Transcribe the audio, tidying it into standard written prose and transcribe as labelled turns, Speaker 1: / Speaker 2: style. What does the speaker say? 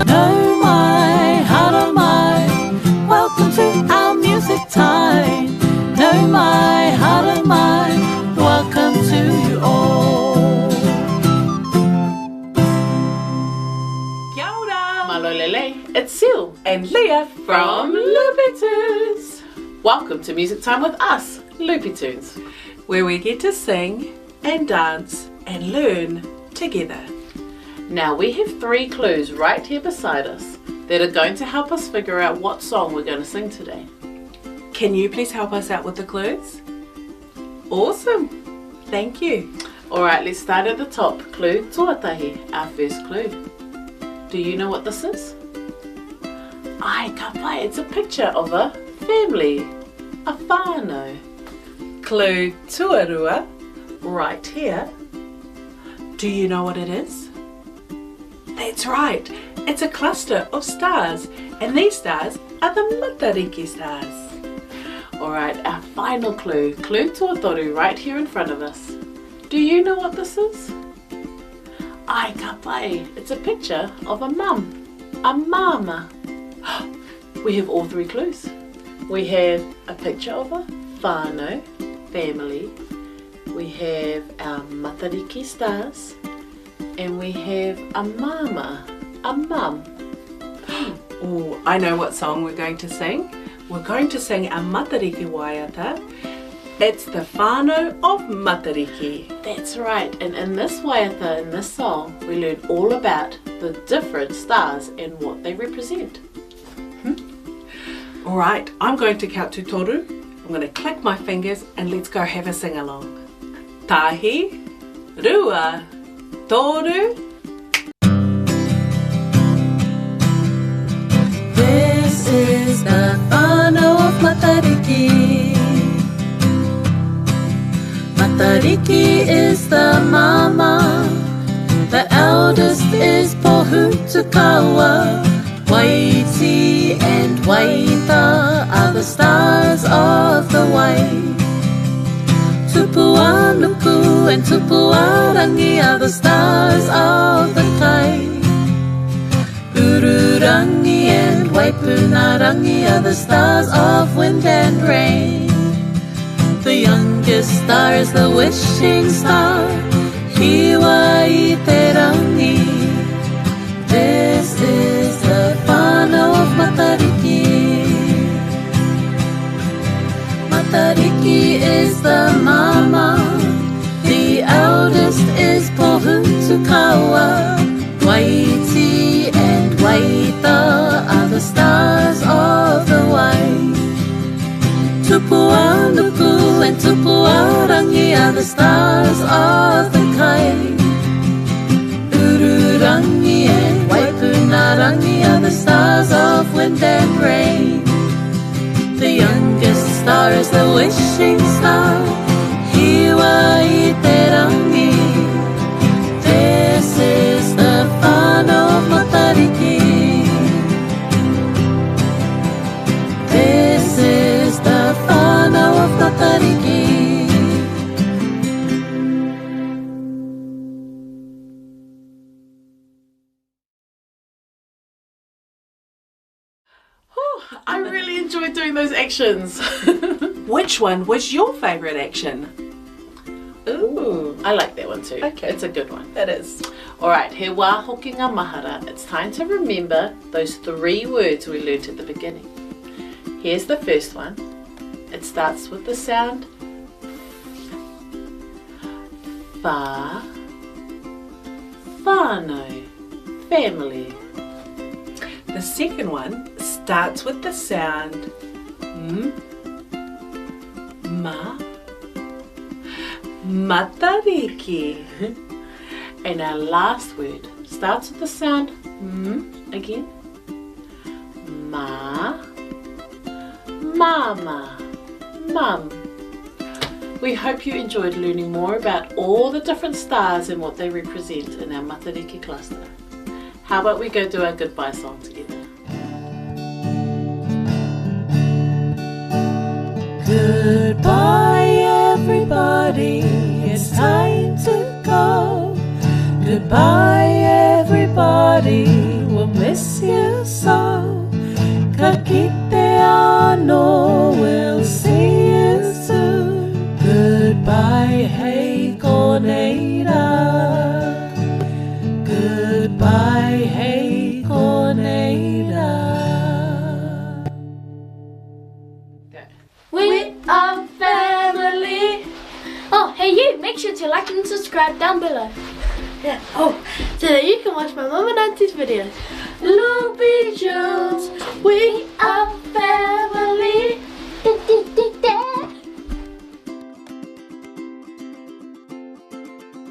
Speaker 1: Nau Mai Haramai, welcome to our music time. Nau Mai Haramai, welcome to you all.
Speaker 2: Kia ora!
Speaker 3: Malolele, it's Sil
Speaker 2: And Leah
Speaker 3: from Loopy Tunes. Welcome to Music Time with us, Loopy Tunes.
Speaker 2: where we get to sing and dance and learn together.
Speaker 3: Now we have 3 clues right here beside us that are going to help us figure out what song we're going to sing today.
Speaker 2: Can you please help us out with the clues? Awesome! Thank you.
Speaker 3: Alright, let's start at the top. Clue tuatahi, our first clue. Do you know what this is? Ai, ka pai, it's a picture of a family, a whānau.
Speaker 2: Clue tuarua, right here. Do you know what it is? That's right, it's a cluster of stars, and these stars are the Matariki stars.
Speaker 3: Alright, our final clue. Clue tuatoru right here in front of us. Do you know what this is? Ai, ka pai, it's a picture of a mum, a mama. We have all 3 clues. We have a picture of a whānau, family. We have our Matariki stars. And we have a mama, a mum.
Speaker 2: Oh, I know what song we're going to sing. We're going to sing a Matariki waiata. It's the Whānau of Matariki.
Speaker 3: That's right, and in this waiata, in this song, we learn all about the different stars and what they represent.
Speaker 2: All right, I'm going to count to toru. I'm going to click my fingers and let's go have a sing along. Tahi, rua, toru.
Speaker 1: This is the Whānau of Matariki. Matariki is the mama, the eldest is Pohutukawa. Waiti and Waita are the stars of the way. Tupuanuku and Tupuarangi are the stars of the kai. Ururangi and Waipunarangi are the stars of wind and rain. The youngest star is the wishing star, Hiwaiterangi. This is the Whānau of Matariki. Matariki is the mama, the eldest is Pohutukawa. Waiti and Waita are the stars of the way. Tupuanuku and Tupuarangi are the stars of the kai. Ururangi and Waipunarangi are the stars of wind and rain. The youngest star is the wishing star, Hiwaiterangi. This is the Whānau of Matariki. This is the Whānau of Matariki.
Speaker 3: I really enjoyed doing those actions.
Speaker 2: Which one was your favourite action?
Speaker 3: Ooh, I like that one too.
Speaker 2: Okay.
Speaker 3: It's a good one.
Speaker 2: It is.
Speaker 3: Alright, he wā Hokinga Mahara. It's time to remember those 3 words we learnt at the beginning. Here's the first one. It starts with the sound Wha, whānau, family.
Speaker 2: The second one starts with the sound M, Ma, Matariki.
Speaker 3: And our last word starts with the sound M again. Ma, mama, mum. We hope you enjoyed learning more about all the different stars and what they represent in our Matariki cluster. How about we go do our goodbye song together?
Speaker 1: Goodbye everybody, it's time to go. Goodbye everybody, we'll miss you so. Ka kite ano, we'll see you soon. Goodbye, hey koneira. Goodbye, hey koneira.
Speaker 4: We are family. Oh, hey you, make sure to like and subscribe down below. Yeah. Oh, so that you can watch my mum and auntie's videos. Loopy Tunes, we are family.